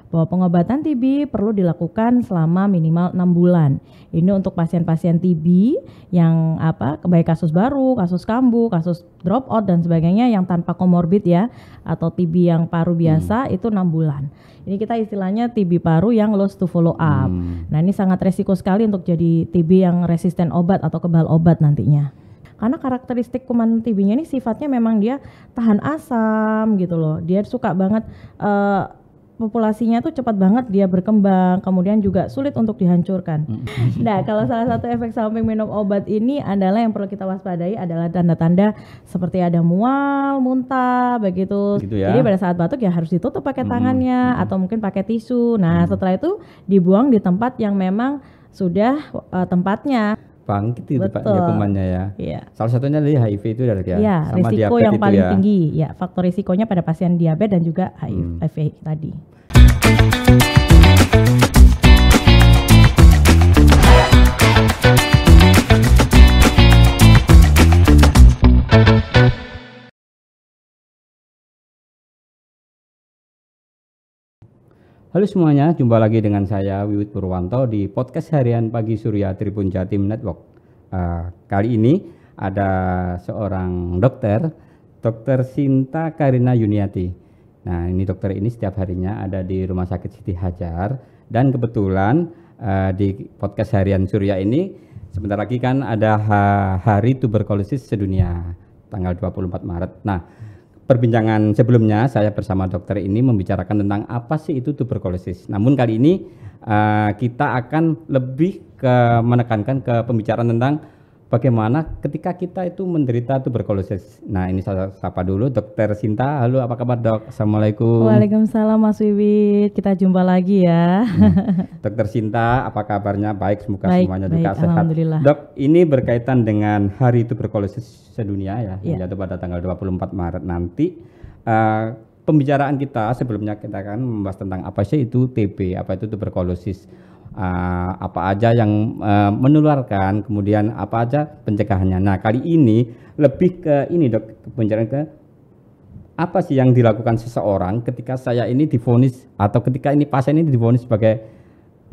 bahwa pengobatan TB perlu dilakukan selama minimal 6 bulan. Ini untuk pasien-pasien TB yang baik kasus baru, kasus kambuh, kasus dropout dan sebagainya yang tanpa komorbid ya, atau TB yang paru biasa itu 6 bulan. Ini kita istilahnya TB paru yang lost to follow up. Nah, ini sangat resiko sekali untuk jadi TB yang resisten obat atau kebal obat nantinya. Karena karakteristik kuman TB-nya ini sifatnya memang dia tahan asam gitu loh. Dia suka banget populasinya tuh cepat banget dia berkembang, kemudian juga sulit untuk dihancurkan. Nah, kalau salah satu efek samping minum obat ini adalah yang perlu kita waspadai adalah tanda-tanda seperti ada mual, muntah, begitu. Ya? Jadi pada saat batuk ya harus ditutup pakai tangannya atau mungkin pakai tisu. Nah, setelah itu dibuang di tempat yang memang sudah tempatnya. Bangkit itu Pak ya kumannya ya. Iya. Salah satunya dari HIV itu ya. Iya, sama risiko yang paling tinggi ya, faktor risikonya pada pasien diabetes dan juga HIV tadi. Halo semuanya, jumpa lagi dengan saya Wiwit Purwanto di podcast harian Pagi Surya Tribun Jatim Network. Kali ini ada seorang dokter, Dr. Sinta Karina Yuniati. Nah, ini dokter ini setiap harinya ada di Rumah Sakit Siti Hajar, dan kebetulan di podcast harian Surya ini sebentar lagi kan ada Hari Tuberkulosis Sedunia tanggal 24 Maret. Nah, perbincangan sebelumnya saya bersama dokter ini membicarakan tentang apa sih itu tuberkulosis. Namun kali ini kita akan lebih menekankan ke pembicaraan tentang bagaimana ketika kita itu menderita tuberkulosis. Nah, ini saya sapa dulu Dokter Sinta. Halo, apa kabar Dok? Assalamualaikum. Waalaikumsalam Mas Wiwit. Kita jumpa lagi ya. Dokter Sinta, apa kabarnya? Baik, semoga semuanya juga sehat. Alhamdulillah. Dok, ini berkaitan dengan Hari Tuberkulosis Sedunia ya, yang jatuh pada tanggal 24 Maret nanti. Pembicaraan kita sebelumnya kita akan membahas tentang apa sih itu TB, apa itu tuberkulosis. Apa aja yang menularkan, kemudian apa aja pencegahannya. Nah, kali ini lebih ke ini Dok, pembicaraan ke apa sih yang dilakukan seseorang ketika saya ini divonis atau ketika ini pasien ini divonis sebagai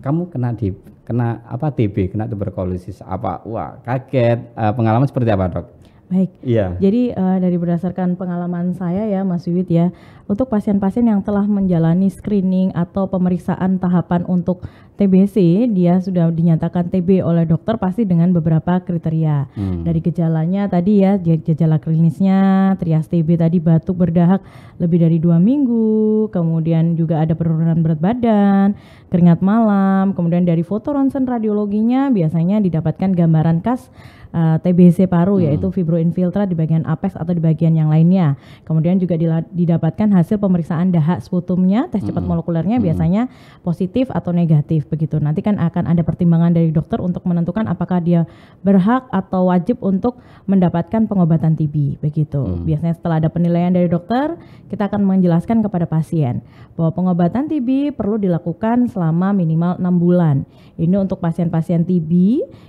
kamu kena TB, kena tuberkulosis. Wah, kaget, pengalaman seperti apa Dok? Baik, jadi dari berdasarkan pengalaman saya ya Mas Wiwit ya, untuk pasien-pasien yang telah menjalani screening atau pemeriksaan tahapan untuk TBC, dia sudah dinyatakan TB oleh dokter pasti dengan beberapa kriteria. Dari gejalanya tadi ya, gejala klinisnya, trias TB tadi batuk berdahak lebih dari 2 minggu, kemudian juga ada penurunan berat badan, keringat malam, kemudian dari foto ronsen radiologinya biasanya didapatkan gambaran khas TBC paru yaitu fibroinfiltrat di bagian apex atau di bagian yang lainnya. Kemudian juga didapatkan hasil pemeriksaan dahak sputumnya, tes cepat molekulernya biasanya positif atau negatif begitu. Nanti kan akan ada pertimbangan dari dokter untuk menentukan apakah dia berhak atau wajib untuk mendapatkan pengobatan TB begitu. Biasanya setelah ada penilaian dari dokter, kita akan menjelaskan kepada pasien bahwa pengobatan TB perlu dilakukan selama minimal 6 bulan. Ini untuk pasien-pasien TB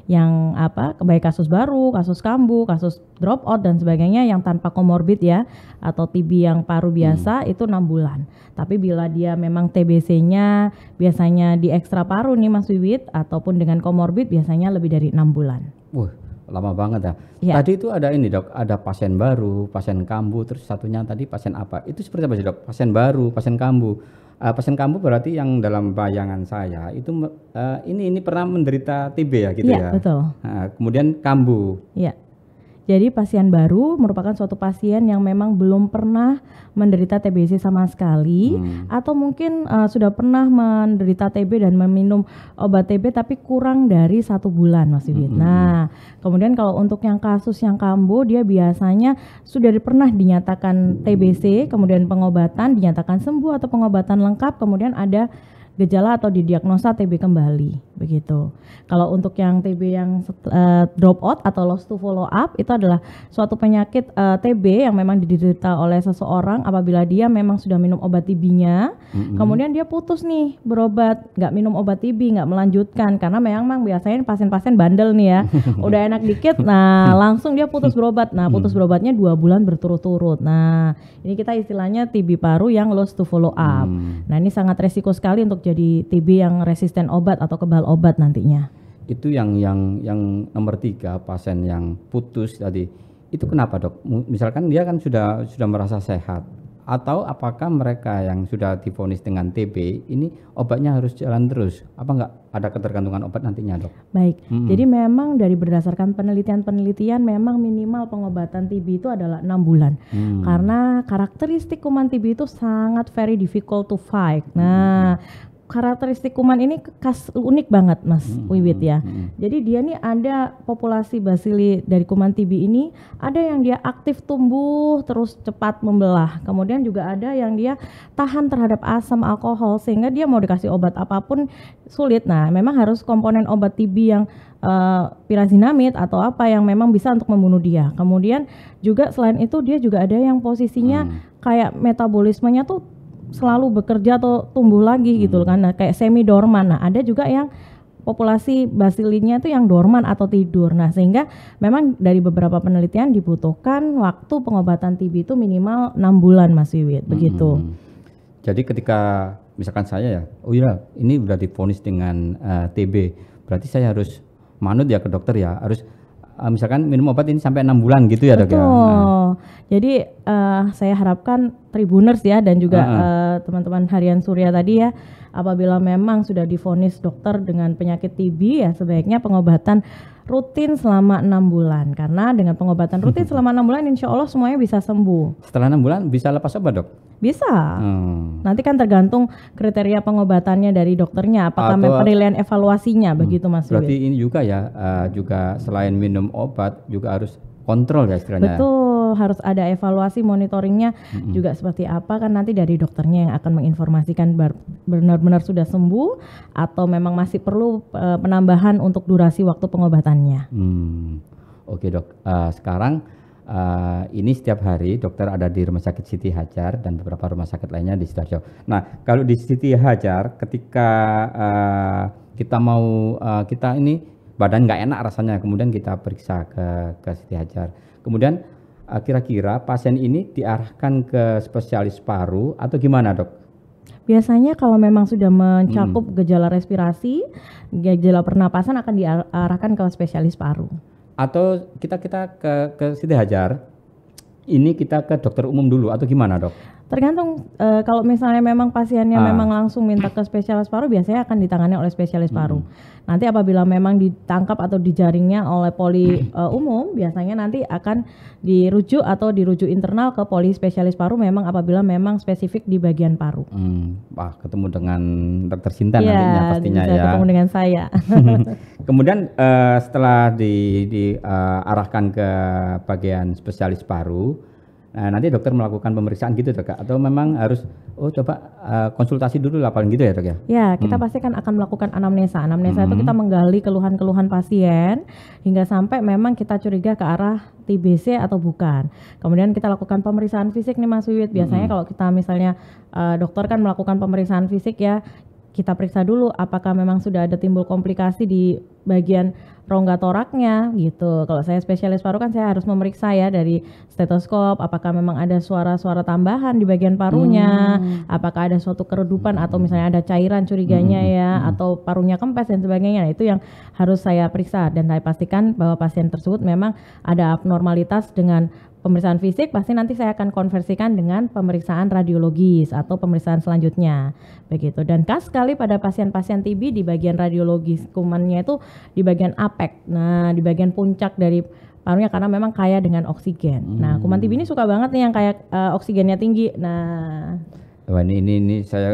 yang baik kasus baru, kasus kambuh, kasus dropout dan sebagainya yang tanpa komorbid ya, atau TB yang paru biasa itu 6 bulan. Tapi bila dia memang TBC-nya biasanya di ekstra paru nih Mas Wiwit, ataupun dengan komorbid biasanya lebih dari 6 bulan. Lama banget ya. Tadi itu ada ini Dok, ada pasien baru, pasien kambuh, terus satunya tadi pasien apa? Itu seperti apa sih Dok? Pasien baru, pasien kambuh. Pasien kambuh berarti yang dalam bayangan saya itu ini pernah menderita TB ya gitu ya? Iya, betul. Kemudian kambuh. Iya. Jadi pasien baru merupakan suatu pasien yang memang belum pernah menderita TBC sama sekali, atau mungkin sudah pernah menderita TB dan meminum obat TB tapi kurang dari 1 bulan Mas Wiwit. Nah, kemudian kalau untuk yang kasus yang kambuh dia biasanya sudah pernah dinyatakan TBC, kemudian pengobatan dinyatakan sembuh atau pengobatan lengkap, kemudian ada gejala atau didiagnosa TB kembali. begitu. Kalau untuk yang TB yang drop out atau lost to follow up itu adalah suatu penyakit TB yang memang diderita oleh seseorang apabila dia memang sudah minum obat TB-nya, kemudian dia putus nih berobat, nggak minum obat TB, nggak melanjutkan karena memang biasanya pasien-pasien bandel nih ya, udah enak dikit, nah langsung dia putus berobat. Nah putus berobatnya 2 bulan berturut-turut. Nah ini kita istilahnya TB paru yang lost to follow up. Nah ini sangat resiko sekali untuk jadi TB yang resisten obat atau kebal obat nantinya. Itu yang nomor 3, pasien yang putus tadi. Itu kenapa, Dok? Misalkan dia kan sudah merasa sehat, atau apakah mereka yang sudah divonis dengan TB ini obatnya harus jalan terus? Apa enggak ada ketergantungan obat nantinya, Dok? Baik. Jadi memang dari berdasarkan penelitian memang minimal pengobatan TB itu adalah 6 bulan. Karena karakteristik kuman TB itu sangat very difficult to fight. Nah, karakteristik kuman ini unik banget Mas Wiwit ya. Jadi dia nih ada populasi basili dari kuman TB ini, ada yang dia aktif tumbuh terus cepat membelah. Kemudian juga ada yang dia tahan terhadap asam alkohol sehingga dia mau dikasih obat apapun sulit. Nah, memang harus komponen obat TB yang pirazinamid atau apa yang memang bisa untuk membunuh dia. Kemudian juga selain itu dia juga ada yang posisinya kayak metabolismenya tuh selalu bekerja atau tumbuh lagi gitu kan, nah, kayak semi dorman. Nah ada juga yang populasi basilinya itu yang dorman atau tidur. Nah sehingga memang dari beberapa penelitian dibutuhkan waktu pengobatan TB itu minimal 6 bulan Mas Wiwit, begitu. Jadi ketika misalkan saya ya, oh iya ini udah divonis dengan TB, berarti saya harus manut ya ke dokter ya, harus misalkan minum obat ini sampai 6 bulan gitu ya, Dok ya. Nah. Jadi saya harapkan Tribuners ya dan juga teman-teman Harian Surya tadi ya, apabila memang sudah divonis dokter dengan penyakit TB ya sebaiknya pengobatan rutin selama 6 bulan. Karena dengan pengobatan rutin selama 6 bulan insya Allah semuanya bisa sembuh. Setelah 6 bulan bisa lepas obat, Dok? Bisa. Nanti kan tergantung kriteria pengobatannya dari dokternya, apakah penilaian evaluasinya begitu Mas. Berarti ini juga ya, juga selain minum obat juga harus kontrol ya istilahnya. Betul, harus ada evaluasi monitoringnya juga seperti apa kan nanti dari dokternya yang akan menginformasikan benar-benar sudah sembuh atau memang masih perlu penambahan untuk durasi waktu pengobatannya. Oke Dok, sekarang ini setiap hari dokter ada di Rumah Sakit Siti Hajar dan beberapa rumah sakit lainnya di Sidoarjo. Nah, kalau di Siti Hajar ketika kita mau kita ini badan nggak enak rasanya, kemudian kita periksa ke Siti Hajar. Kemudian kira-kira pasien ini diarahkan ke spesialis paru atau gimana, Dok? Biasanya kalau memang sudah mencakup gejala respirasi, gejala pernapasan akan diarahkan ke spesialis paru. Atau kita ke Siti Hajar, ini kita ke dokter umum dulu atau gimana, Dok? Tergantung, kalau misalnya memang pasiennya memang langsung minta ke spesialis paru, biasanya akan ditangani oleh spesialis paru. Nanti apabila memang ditangkap atau dijaringnya oleh poli umum, biasanya nanti akan dirujuk atau dirujuk internal ke poli spesialis paru memang apabila memang spesifik di bagian paru. Wah, ketemu dengan dokter Sinta nantinya pastinya ya. Ketemu dengan saya. Kemudian setelah diarahkan ke bagian spesialis paru, nanti dokter melakukan pemeriksaan gitu, Dok, atau memang harus coba konsultasi dulu lah paling gitu ya, Dok ya? Ya, kita pasti kan akan melakukan anamnesa. Anamnesa itu kita menggali keluhan-keluhan pasien hingga sampai memang kita curiga ke arah TBC atau bukan. Kemudian kita lakukan pemeriksaan fisik nih Mas Wiwit. Biasanya kalau kita misalnya dokter kan melakukan pemeriksaan fisik ya, kita periksa dulu apakah memang sudah ada timbul komplikasi di bagian rongga toraknya gitu. Kalau saya spesialis paru kan saya harus memeriksa ya dari stetoskop apakah memang ada suara-suara tambahan di bagian parunya, apakah ada suatu keredupan atau misalnya ada cairan curiganya ya, atau parunya kempes dan sebagainya. Nah, itu yang harus saya periksa dan saya pastikan bahwa pasien tersebut memang ada abnormalitas. Dengan pemeriksaan fisik pasti nanti saya akan konversikan dengan pemeriksaan radiologis atau pemeriksaan selanjutnya begitu. Dan khas sekali pada pasien-pasien TB di bagian radiologis kumannya itu di bagian apek, nah di bagian puncak dari parunya karena memang kaya dengan oksigen. Nah kuman TB ini suka banget nih yang kayak oksigennya tinggi. Nah wah, ini saya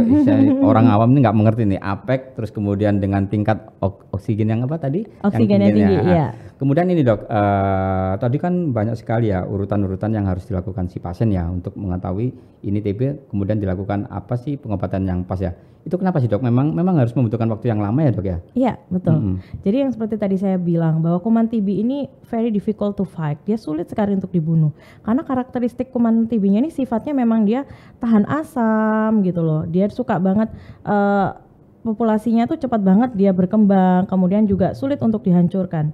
orang awam ini nggak mengerti nih apek terus kemudian dengan tingkat oksigen yang apa tadi? Oksigennya yang tinggi, iya. Kemudian ini dok, tadi kan banyak sekali ya urutan-urutan yang harus dilakukan si pasien ya untuk mengetahui ini TB, kemudian dilakukan apa sih pengobatan yang pas ya. Itu kenapa sih dok? Memang harus membutuhkan waktu yang lama ya dok ya? Iya betul. Jadi yang seperti tadi saya bilang bahwa kuman TB ini very difficult to fight. Dia sulit sekali untuk dibunuh. Karena karakteristik kuman TB-nya ini sifatnya memang dia tahan asam gitu loh. Dia suka banget populasinya tuh cepat banget dia berkembang, kemudian juga sulit untuk dihancurkan.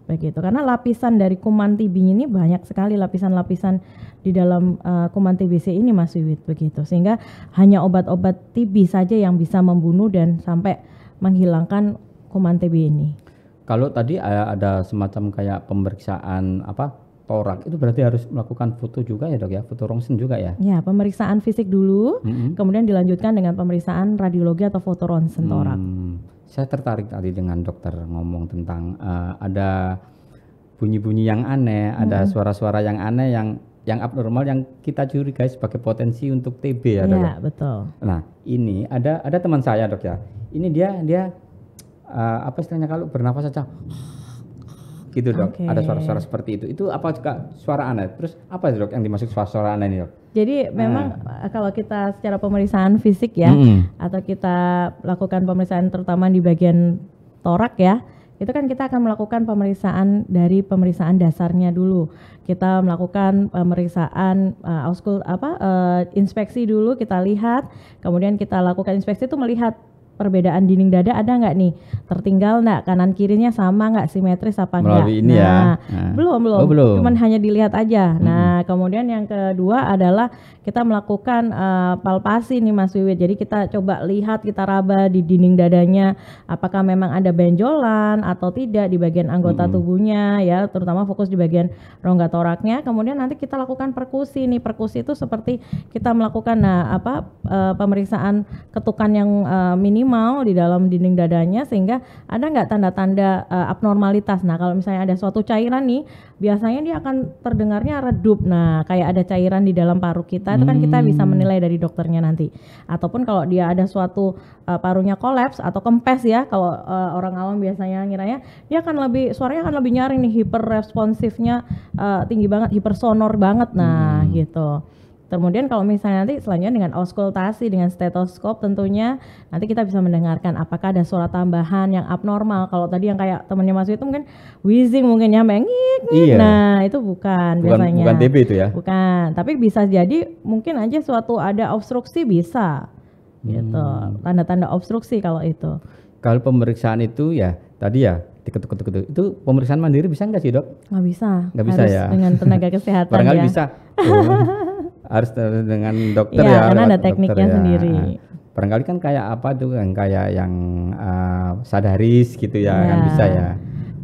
Begitu. Karena lapisan dari kuman TB ini banyak sekali lapisan-lapisan di dalam kuman TBC ini Mas Wiwit begitu. Sehingga hanya obat-obat TB saja yang bisa membunuh dan sampai menghilangkan kuman TB ini. Kalau tadi ada semacam kayak pemeriksaan torak, itu berarti harus melakukan foto juga ya dok ya, foto rongsen juga ya? Ya, pemeriksaan fisik dulu, kemudian dilanjutkan dengan pemeriksaan radiologi atau foto ronsen torak. Saya tertarik tadi dengan dokter ngomong tentang ada bunyi-bunyi yang aneh, ada suara-suara yang aneh yang abnormal yang kita curigai sebagai potensi untuk TB ya dok ya? Betul. Nah ini ada teman saya dok ya, ini dia apa istilahnya kalau bernafas saja gitu dok, ada suara-suara seperti itu apa juga suara aneh? Terus apa dok yang dimaksud suara aneh ini dok? Jadi memang kalau kita secara pemeriksaan fisik ya, atau kita lakukan pemeriksaan terutama di bagian torak ya, itu kan kita akan melakukan pemeriksaan dari pemeriksaan dasarnya dulu. Kita melakukan pemeriksaan inspeksi dulu, kita lihat, kemudian kita lakukan inspeksi itu melihat perbedaan dinding dada ada nggak nih, tertinggal nggak, kanan kirinya sama nggak, simetris apa enggak. Melalui ini ya. Belum, cuman hanya dilihat aja. Nah kemudian yang kedua adalah kita melakukan palpasi nih Mas Wiwit. Jadi kita coba lihat, kita raba di dinding dadanya apakah memang ada benjolan atau tidak di bagian anggota tubuhnya ya, terutama fokus di bagian rongga toraknya. Kemudian nanti kita lakukan perkusi nih. Perkusi itu seperti kita melakukan pemeriksaan ketukan yang minimal di dalam dinding dadanya, sehingga ada nggak tanda-tanda abnormalitas. Nah kalau misalnya ada suatu cairan nih, biasanya dia akan terdengarnya redup. Nah kayak ada cairan di dalam paru kita, itu kan kita bisa menilai dari dokternya nanti. Ataupun kalau dia ada suatu parunya kolaps atau kempes ya, kalau orang awam biasanya ngiranya dia akan suaranya akan lebih nyaring nih, hiperresponsifnya tinggi banget, hipersonor banget. Nah gitu. Kemudian kalau misalnya nanti selanjutnya dengan auskultasi, dengan stetoskop tentunya nanti kita bisa mendengarkan apakah ada suara tambahan yang abnormal. Kalau tadi yang kayak temannya Mas itu mungkin wheezing, mungkin nyampe ngik. Iya. Nah itu bukan biasanya. Bukan TB itu ya? Bukan, tapi bisa jadi mungkin aja suatu ada obstruksi bisa gitu. Tanda-tanda obstruksi kalau itu. Kalau pemeriksaan itu ya tadi ya diketuk-ketuk itu pemeriksaan mandiri bisa nggak sih dok? Nggak bisa. Nggak bisa ya? Dengan tenaga kesehatan barangkali ya. bisa. Harus dengan dokter ya, karena ada tekniknya sendiri. Barangkali kan kayak apa tuh kan, kayak yang sadaris gitu ya, kan bisa ya.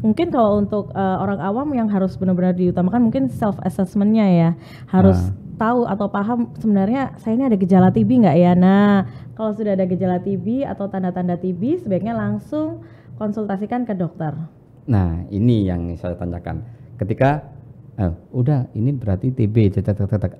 Mungkin kalau untuk orang awam yang harus benar-benar diutamakan mungkin self assessmentnya ya, harus tahu atau paham sebenarnya saya ini ada gejala TB nggak ya. Nah kalau sudah ada gejala TB atau tanda-tanda TB sebaiknya langsung konsultasikan ke dokter. Nah ini yang saya tanyakan, ketika udah ini berarti TB,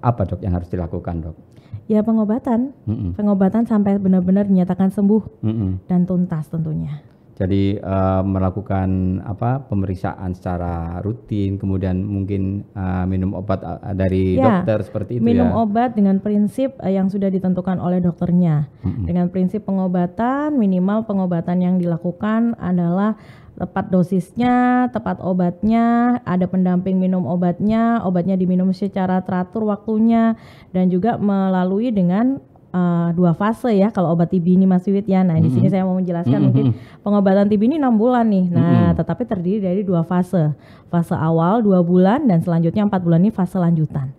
apa dok yang harus dilakukan dok? Ya pengobatan, pengobatan sampai benar-benar dinyatakan sembuh dan tuntas tentunya. Jadi melakukan pemeriksaan secara rutin, kemudian mungkin minum obat dari dokter seperti itu minum obat dengan prinsip yang sudah ditentukan oleh dokternya. Dengan prinsip pengobatan, minimal pengobatan yang dilakukan adalah tepat dosisnya, tepat obatnya, ada pendamping minum obatnya diminum secara teratur waktunya, dan juga melalui dengan 2 fase ya kalau obat TB ini Mas Wiwit ya. Nah di sini saya mau menjelaskan mungkin pengobatan TB ini 6 bulan nih. Nah tetapi terdiri dari 2 fase. Fase awal 2 bulan dan selanjutnya 4 bulan ini fase lanjutan.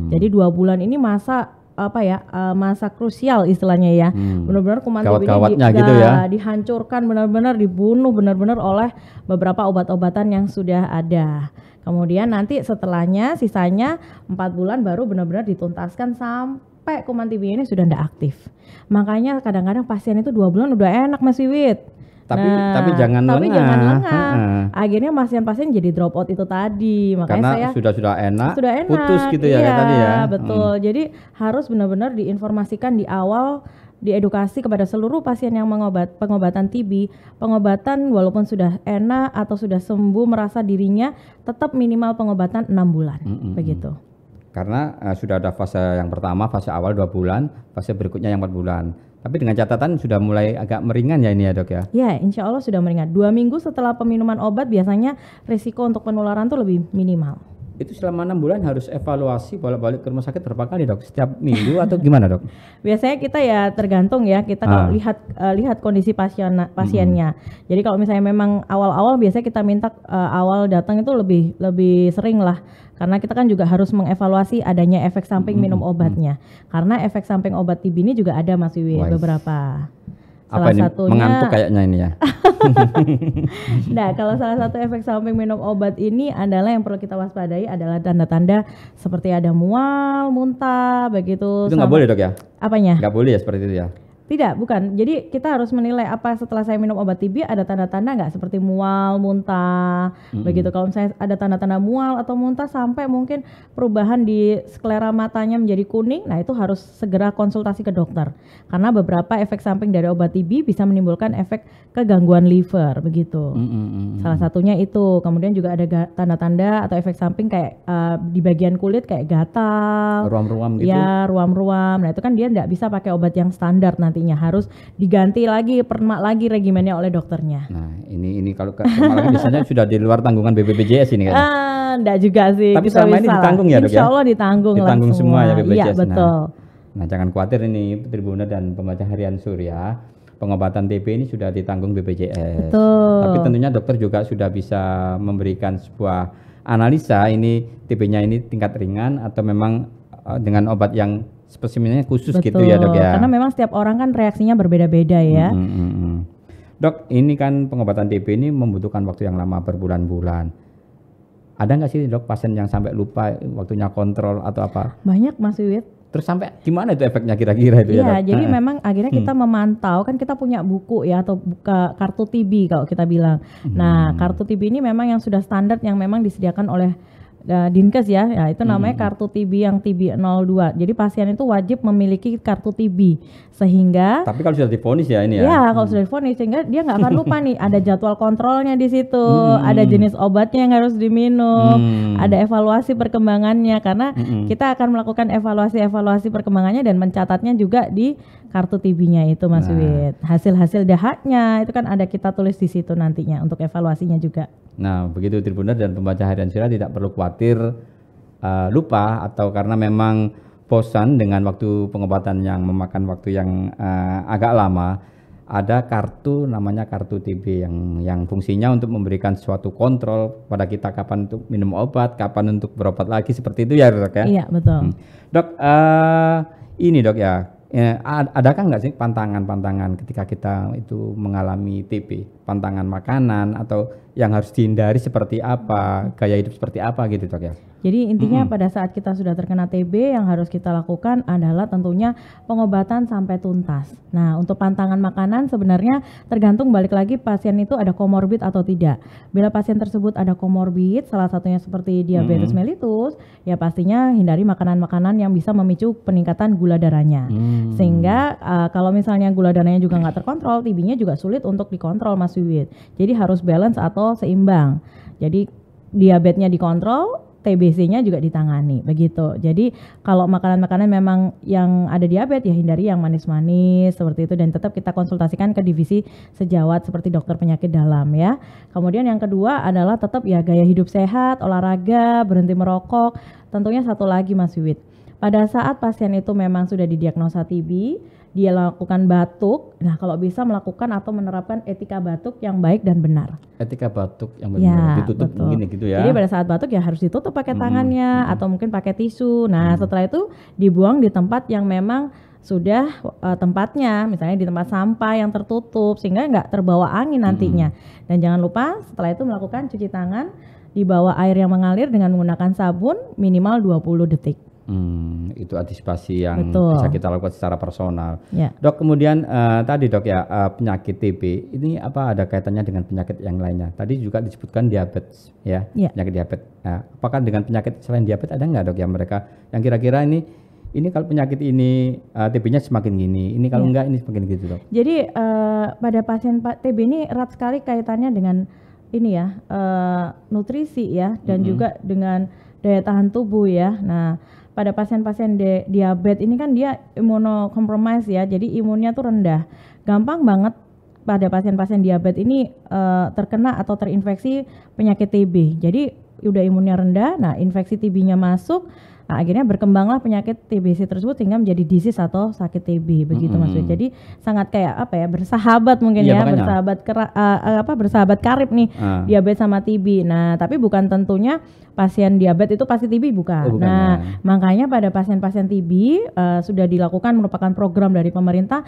Jadi 2 bulan ini masa masa krusial istilahnya ya. Benar-benar kuman TB ini gitu ya, dihancurkan, benar-benar dibunuh benar-benar oleh beberapa obat-obatan yang sudah ada. Kemudian nanti setelahnya sisanya 4 bulan baru benar-benar dituntaskan sampai kuman TB ini sudah tidak aktif. Makanya kadang-kadang pasien itu 2 bulan udah enak Mas Wiwit. Tapi jangan lengah. Akhirnya pasien-pasien jadi drop out itu tadi. Makanya karena sudah enak, putus gitu ya kayak tadi ya. Betul. Jadi harus benar-benar diinformasikan di awal diedukasi kepada seluruh pasien yang pengobatan TB, pengobatan walaupun sudah enak atau sudah sembuh merasa dirinya tetap minimal pengobatan 6 bulan, begitu. Karena sudah ada fase yang pertama, fase awal 2 bulan, fase berikutnya yang 4 bulan. Tapi dengan catatan sudah mulai agak meringan ya ini ya dok ya? Ya, insya Allah sudah meringan. 2 minggu setelah peminuman obat biasanya risiko untuk penularan tuh lebih minimal. Itu selama 6 bulan harus evaluasi bolak-balik ke rumah sakit berapa kali dok? Setiap minggu atau gimana dok? Biasanya kita ya tergantung ya, kita kalau lihat kondisi pasiennya. Jadi kalau misalnya memang awal-awal biasanya kita minta awal datang itu lebih sering lah. Karena kita kan juga harus mengevaluasi adanya efek samping minum obatnya. Karena efek samping obat TB ini juga ada Mas Wiwi beberapa. Apa ini? Satunya mengantuk kayaknya ini ya. Nah, kalau salah satu efek samping minum obat ini adalah yang perlu kita waspadai adalah tanda-tanda seperti ada mual, muntah, begitu. Itu nggak boleh dok ya? Apanya? Nggak boleh ya seperti itu ya? Tidak, bukan. Jadi kita harus menilai apa setelah saya minum obat TB ada tanda-tanda nggak seperti mual, muntah, begitu. Kalau misalnya ada tanda-tanda mual atau muntah sampai mungkin perubahan di sklera matanya menjadi kuning, nah itu harus segera konsultasi ke dokter. Karena beberapa efek samping dari obat TB bisa menimbulkan efek kegangguan liver, begitu. Salah satunya itu. Kemudian juga ada tanda-tanda atau efek samping kayak di bagian kulit kayak gatal, ruam-ruam gitu. Ya, ruam-ruam. Nah itu kan dia nggak bisa pakai obat yang standar nantinya, harus diganti lagi, permak lagi regimennya oleh dokternya. Nah ini kalau permak lagi biasanya sudah di luar tanggungan BPJS ini kan? Enggak juga sih. Tapi selama ini ditanggung ya dok ya? Insya Allah ditanggung semua ya BPJS. Iya betul. Nah jangan khawatir ini Tribunner dan pembaca harian Surya, pengobatan TB ini sudah ditanggung BPJS. Betul. Tapi tentunya dokter juga sudah bisa memberikan sebuah analisa ini TB-nya ini tingkat ringan atau memang dengan obat yang spesimennya khusus. Betul. Gitu ya dok ya? Karena memang setiap orang kan reaksinya berbeda-beda ya. Dok, ini kan pengobatan TB ini membutuhkan waktu yang lama berbulan-bulan. Ada nggak sih dok pasien yang sampai lupa waktunya kontrol atau apa? Banyak Mas Wiwit. Terus sampai gimana itu efeknya kira-kira itu ya? Iya, jadi memang akhirnya kita memantau, kan kita punya buku ya atau buka kartu TB kalau kita bilang. Nah, kartu TB ini memang yang sudah standar yang memang disediakan oleh Dinkes ya, itu namanya kartu TB yang TB 02. Jadi pasien itu wajib memiliki kartu TB sehingga. Tapi kalau sudah divonis ya ini ya? Ya, kalau sudah divonis sehingga dia nggak akan lupa nih. Ada jadwal kontrolnya di situ, ada jenis obatnya yang harus diminum, ada evaluasi perkembangannya karena kita akan melakukan evaluasi perkembangannya dan mencatatnya juga di kartu TB-nya itu Mas Wid. Hasil-hasil dahaknya itu kan ada kita tulis di situ nantinya untuk evaluasinya juga. Nah, begitu Tribunner dan pembaca harian Surya tidak perlu khawatir lupa atau karena memang bosan dengan waktu pengobatan yang memakan waktu yang agak lama. Ada kartu namanya kartu TB yang fungsinya untuk memberikan suatu kontrol pada kita kapan untuk minum obat, kapan untuk berobat lagi, seperti itu ya dok ya? Iya betul. Dok, ini dok ya, adakah nggak sih pantangan-pantangan ketika kita itu mengalami TB? Pantangan makanan atau yang harus dihindari seperti apa, gaya hidup seperti apa gitu dok ya? Jadi intinya pada saat kita sudah terkena TB yang harus kita lakukan adalah tentunya pengobatan sampai tuntas. Nah untuk pantangan makanan sebenarnya tergantung balik lagi pasien itu ada komorbid atau tidak. Bila pasien tersebut ada komorbid, salah satunya seperti diabetes mellitus, ya pastinya hindari makanan-makanan yang bisa memicu peningkatan gula darahnya. Sehingga kalau misalnya gula darahnya juga nggak terkontrol, TB-nya juga sulit untuk dikontrol Mas Wiwit. Jadi harus balance atau seimbang. Jadi diabetesnya dikontrol, TBC-nya juga ditangani, begitu. Jadi kalau makanan-makanan memang yang ada diabetes ya hindari yang manis-manis seperti itu dan tetap kita konsultasikan ke divisi sejawat seperti dokter penyakit dalam ya. Kemudian yang kedua adalah tetap ya gaya hidup sehat, olahraga, berhenti merokok. Tentunya satu lagi Mas Wiwit. Pada saat pasien itu memang sudah didiagnosa TB, dia lakukan batuk, nah kalau bisa melakukan atau menerapkan etika batuk yang baik dan benar. Etika batuk yang benar, ya, ditutup begini gitu ya. Jadi pada saat batuk ya harus ditutup pakai tangannya atau mungkin pakai tisu. Nah setelah itu dibuang di tempat yang memang sudah tempatnya, misalnya di tempat sampah yang tertutup sehingga nggak terbawa angin nantinya. Dan jangan lupa setelah itu melakukan cuci tangan di bawah air yang mengalir dengan menggunakan sabun minimal 20 detik. Itu antisipasi yang bisa kita lakukan secara personal. Ya. Dok, kemudian tadi dok ya penyakit TB ini apa ada kaitannya dengan penyakit yang lainnya? Tadi juga disebutkan diabetes ya, penyakit diabetes. Nah, apakah dengan penyakit selain diabetes ada nggak dok yang mereka yang kira-kira ini ini kalau penyakit ini TB-nya semakin gini, ini kalau enggak ini semakin gitu dok. Jadi pada pasien TB ini erat sekali kaitannya dengan ini ya, nutrisi ya, dan juga dengan daya tahan tubuh ya. Nah, pada pasien-pasien diabetes ini kan dia imunokompromis ya, jadi imunnya tuh rendah. Gampang banget pada pasien-pasien diabetes ini terkena atau terinfeksi penyakit TB. Jadi udah imunnya rendah, nah infeksi TB-nya masuk, nah, akhirnya berkembanglah penyakit TBC tersebut sehingga menjadi disease atau sakit TB begitu Mas Wid. Jadi sangat kayak apa ya, bersahabat mungkin ya, bersahabat karib nih diabetes sama TB. Nah, tapi bukan tentunya pasien diabetes itu pasti TB bukan. Nah, makanya pada pasien-pasien TB sudah dilakukan, merupakan program dari pemerintah,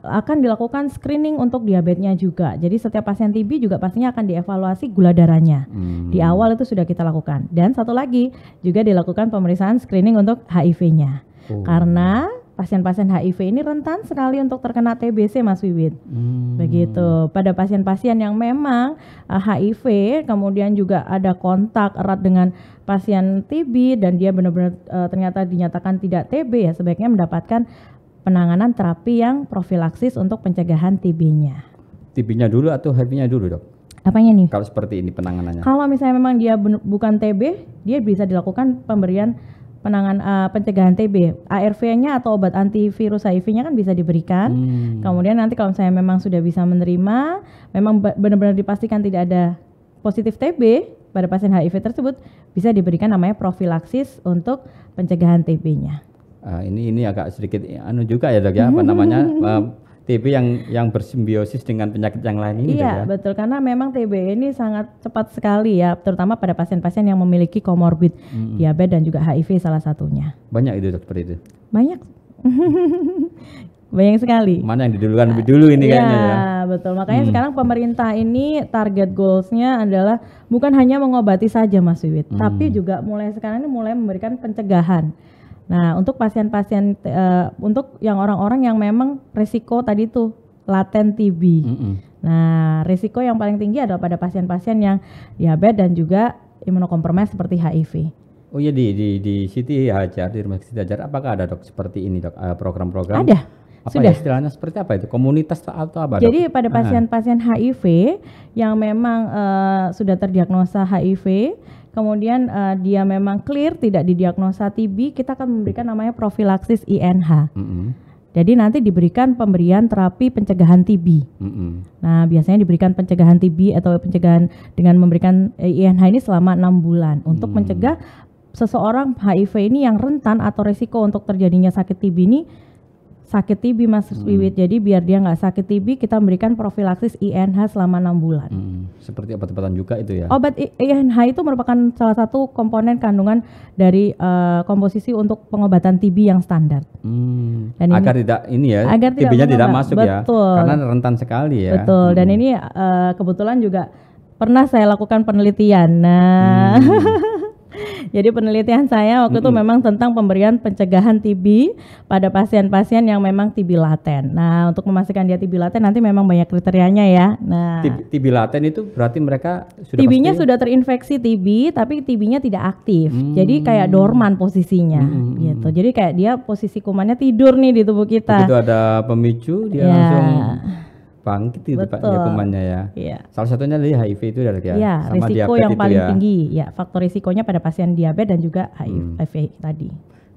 akan dilakukan screening untuk diabetesnya juga. Jadi setiap pasien TB juga pastinya akan dievaluasi gula darahnya. Di awal itu sudah kita lakukan. Dan satu lagi juga dilakukan pemeriksaan screening untuk HIV-nya. Karena pasien-pasien HIV ini rentan sekali untuk terkena TBC Mas Wiwit. Begitu. Pada pasien-pasien yang memang HIV kemudian juga ada kontak erat dengan pasien TB dan dia benar-benar ternyata dinyatakan tidak TB, ya sebaiknya mendapatkan penanganan terapi yang profilaksis untuk pencegahan TB-nya. TB-nya dulu atau HIV-nya dulu dok? Apanya nih? Kalau seperti ini penanganannya. Kalau misalnya memang dia bukan TB, dia bisa dilakukan pemberian pencegahan TB. ARV-nya atau obat antivirus HIV-nya kan bisa diberikan. Kemudian nanti kalau misalnya memang sudah bisa menerima, memang benar-benar dipastikan tidak ada positif TB pada pasien HIV tersebut, bisa diberikan namanya profilaksis untuk pencegahan TB-nya. Ini agak sedikit juga ya dok ya, apa namanya TB yang bersimbiosis dengan penyakit yang lain ini. Iya ya? Betul, karena memang TB ini sangat cepat sekali ya, terutama pada pasien-pasien yang memiliki komorbid diabetes dan juga HIV salah satunya. Banyak itu dok seperti itu? Banyak. Banyak sekali. Mana yang didulukan lebih dulu ini kayaknya ya? Ya betul, makanya sekarang pemerintah ini target goals-nya adalah bukan hanya mengobati saja Mas Wiwit, tapi juga mulai sekarang ini mulai memberikan pencegahan. Nah, untuk pasien-pasien, untuk yang orang-orang yang memang risiko tadi tuh laten TB. Nah, risiko yang paling tinggi adalah pada pasien-pasien yang diabetes dan juga imunokompromis seperti HIV. Oh iya, di Siti Hajar, di Rumah Siti Hajar, apakah ada dok seperti ini dok, program-program? Ada. Apa Sudah. ya istilahnya seperti apa itu? Komunitas atau apa? Jadi dok? pada pasien-pasien HIV yang memang sudah terdiagnosa HIV, kemudian dia memang clear tidak didiagnosa TB, kita akan memberikan namanya profilaksis INH. Jadi nanti diberikan pemberian terapi pencegahan TB. Nah, biasanya diberikan pencegahan TB atau pencegahan dengan memberikan INH ini selama 6 bulan untuk mencegah seseorang HIV ini yang rentan atau risiko untuk terjadinya sakit TB ini sakit TB Mas Wiwit. Jadi biar dia nggak sakit TB, kita memberikan profilaksis INH selama 6 bulan. Seperti obat-obatan juga itu ya? Obat INH itu merupakan salah satu komponen kandungan dari komposisi untuk pengobatan TB yang standar. Dan agar tidak ini ya, TB-nya tidak masuk. Betul. Ya, karena rentan sekali ya. Betul. Dan ini kebetulan juga pernah saya lakukan penelitian. Nah. Jadi penelitian saya waktu itu memang tentang pemberian pencegahan TB pada pasien-pasien yang memang TB laten. Nah, untuk memastikan dia TB laten nanti memang banyak kriterianya ya. Nah, TB laten itu berarti mereka sudah TB-nya sudah terinfeksi TB tapi TB-nya tidak aktif. Jadi kayak dorman posisinya gitu. Jadi kayak dia posisi kumannya tidur nih di tubuh kita. Begitu ada pemicu dia langsung bangkit itu Pak ya kumannya ya. Salah satunya dari HIV itu adalah ya, sama risiko diabetes yang itu paling ya. tinggi ya, faktor risikonya pada pasien diabetes dan juga HIV tadi.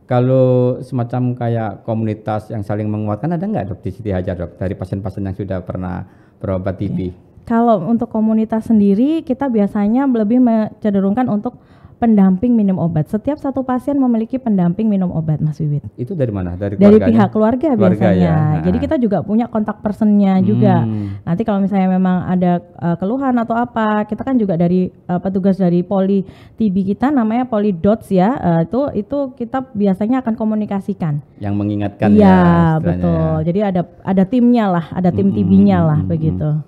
Kalau semacam kayak komunitas yang saling menguatkan ada nggak dok di Siti Hajar dok dari pasien-pasien yang sudah pernah berobat TB? Kalau untuk komunitas sendiri kita biasanya lebih mencenderungkan untuk pendamping minum obat. Setiap satu pasien memiliki pendamping minum obat Mas Wiwit. Itu dari mana? Dari pihak keluarga biasanya. Ya? Jadi kita juga punya kontak personnya juga. Nanti kalau misalnya memang ada keluhan atau apa, kita kan juga dari petugas dari Poli TB kita namanya Poli Dots ya. Itu kita biasanya akan komunikasikan. Yang mengingatkan ya. Betul. Jadi ada timnya lah, ada tim TB-nya lah begitu.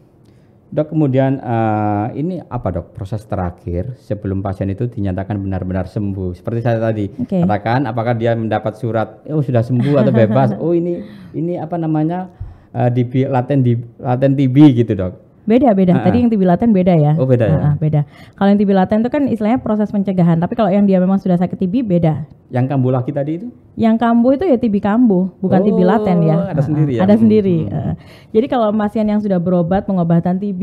Dok, kemudian ini apa dok proses terakhir sebelum pasien itu dinyatakan benar-benar sembuh? Seperti saya tadi katakan, apakah dia mendapat surat sudah sembuh atau bebas? Ini apa namanya laten TB gitu dok? Beda. Tadi yang TB laten beda ya. Oh beda ya. Beda. Kalau yang TB laten itu kan istilahnya proses pencegahan. Tapi kalau yang dia memang sudah sakit TB beda. Yang kambuh lagi tadi itu? Yang kambuh itu ya TB kambuh, bukan TB laten ya. Ada sendiri ya? Ada sendiri. Jadi kalau pasien yang sudah berobat pengobatan TB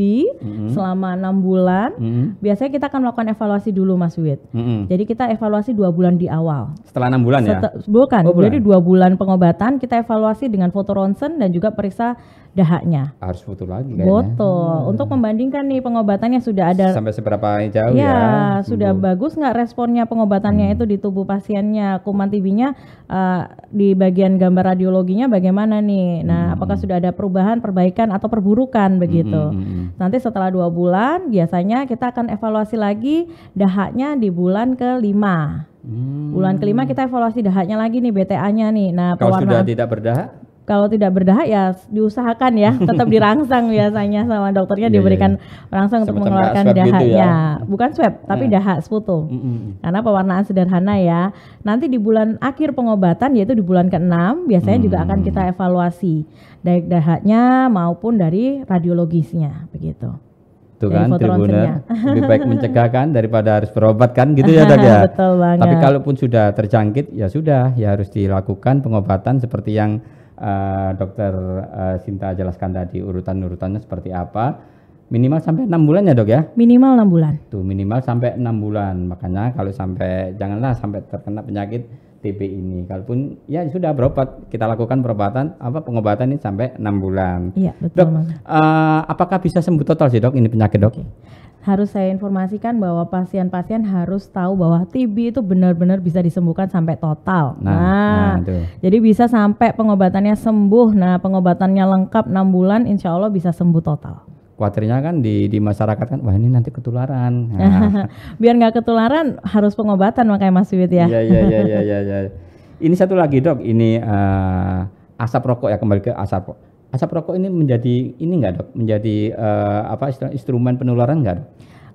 selama 6 bulan, biasanya kita akan melakukan evaluasi dulu Mas Wid. Jadi kita evaluasi 2 bulan di awal. Setelah 6 bulan ya? Bukan, jadi 2 bulan pengobatan kita evaluasi dengan foto ronsen dan juga periksa dahaknya. Harus foto lagi kayaknya. Betul, untuk membandingkan nih pengobatannya sudah ada. Sampai seberapa jauh ya? Ya, sudah bagus nggak responnya pengobatannya itu di tubuh pasiennya. Kuman TB-nya di bagian gambar radiologinya bagaimana nih? Nah, apakah sudah ada perubahan, perbaikan atau perburukan begitu? Nanti setelah 2 bulan biasanya kita akan evaluasi lagi dahaknya di bulan ke-5. Bulan ke-5 kita evaluasi dahaknya lagi nih, BTA-nya nih. Nah, kalau sudah tidak berdahak? Kalau tidak berdahak ya diusahakan ya tetap dirangsang biasanya sama dokternya, diberikan rangsang untuk mengeluarkan dahaknya. Gitu ya? Bukan swab tapi dahak sputum. Karena pewarnaan sederhana ya. Nanti di bulan akhir pengobatan yaitu di bulan ke-6 biasanya juga akan kita evaluasi baik dahaknya maupun dari radiologisnya begitu. Tuh kan Tribuner, lebih baik mencegah kan daripada harus berobat kan gitu ya Dok ya. Betul banget. Tapi kalaupun sudah terjangkit ya sudah ya harus dilakukan pengobatan seperti yang Dokter Sinta jelaskan tadi, urutan-urutannya seperti apa. Minimal sampai 6 bulan ya Dok ya? Minimal 6 bulan. Tuh minimal sampai 6 bulan. Makanya kalau sampai, janganlah sampai terkena penyakit TB ini. Kalaupun ya sudah berobat, kita lakukan pengobatan ini sampai 6 bulan. Iya betul. Dok, apakah bisa sembuh total sih Dok ini penyakit Dok? Harus saya informasikan bahwa pasien-pasien harus tahu bahwa TB itu benar-benar bisa disembuhkan sampai total. Nah jadi bisa sampai pengobatannya sembuh. Nah, pengobatannya lengkap 6 bulan, insya Allah bisa sembuh total. Khawatirnya kan di masyarakat kan, wah ini nanti ketularan. Nah. Biar nggak ketularan harus pengobatan makanya Mas Wid ya. Iya. Ini satu lagi Dok, ini asap rokok ya, kembali ke asap rokok. Asap rokok ini menjadi Dok? Menjadi instrumen penularan nggak Dok?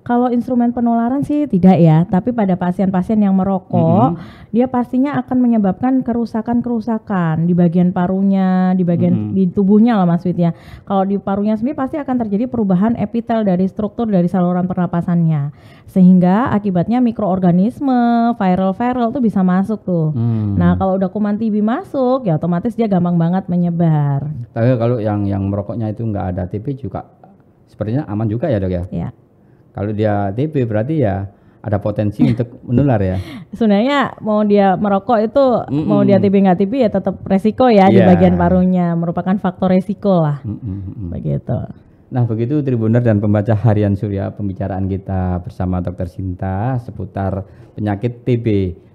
Kalau instrumen penularan sih tidak ya, tapi pada pasien-pasien yang merokok, dia pastinya akan menyebabkan kerusakan-kerusakan di bagian parunya, di bagian di tubuhnya lah Mas Wid ya. Kalau di parunya sendiri pasti akan terjadi perubahan epitel dari struktur dari saluran pernapasannya, sehingga akibatnya mikroorganisme, viral itu bisa masuk tuh. Nah kalau udah kuman TB masuk, ya otomatis dia gampang banget menyebar. Tapi kalau yang merokoknya itu nggak ada TB juga, sepertinya aman juga ya Dok ya? Iya. Kalau dia TB berarti ya ada potensi untuk menular ya. Sebenarnya mau dia merokok itu mau dia TB nggak TB ya tetap resiko ya di bagian parunya, merupakan faktor resiko lah. Begitu. Nah begitu Tribuner dan pembaca Harian Surya, pembicaraan kita bersama Dr. Sinta seputar penyakit TB.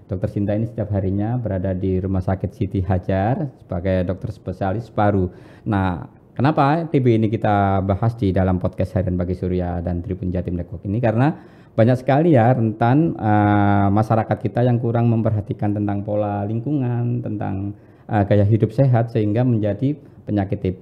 Dr. Sinta ini setiap harinya berada di Rumah Sakit Siti Hajar sebagai dokter spesialis paru. Nah, kenapa TB ini kita bahas di dalam podcast Harian Pagi Surya dan Tribun Jatim Network ini? Karena banyak sekali ya rentan masyarakat kita yang kurang memperhatikan tentang pola lingkungan, tentang gaya hidup sehat sehingga menjadi penyakit TB.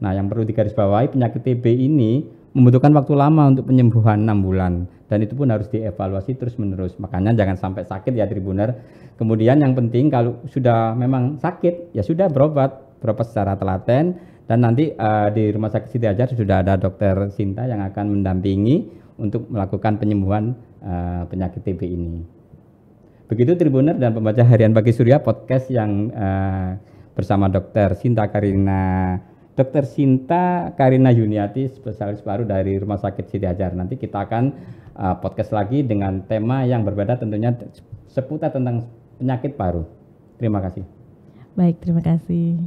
Nah, yang perlu digarisbawahi, penyakit TB ini membutuhkan waktu lama untuk penyembuhan 6 bulan dan itu pun harus dievaluasi terus-menerus. Makanya jangan sampai sakit ya Tribuner. Kemudian yang penting kalau sudah memang sakit ya sudah berobat secara telaten. Dan nanti di Rumah Sakit Siti Hajar sudah ada Dokter Sinta yang akan mendampingi untuk melakukan penyembuhan penyakit TB ini. Begitu Tribuner dan pembaca Harian Pagi Surya podcast yang bersama Dokter Sinta Karina Yuniati, spesialis paru dari Rumah Sakit Siti Hajar. Nanti kita akan podcast lagi dengan tema yang berbeda tentunya seputar tentang penyakit paru. Terima kasih. Baik, terima kasih.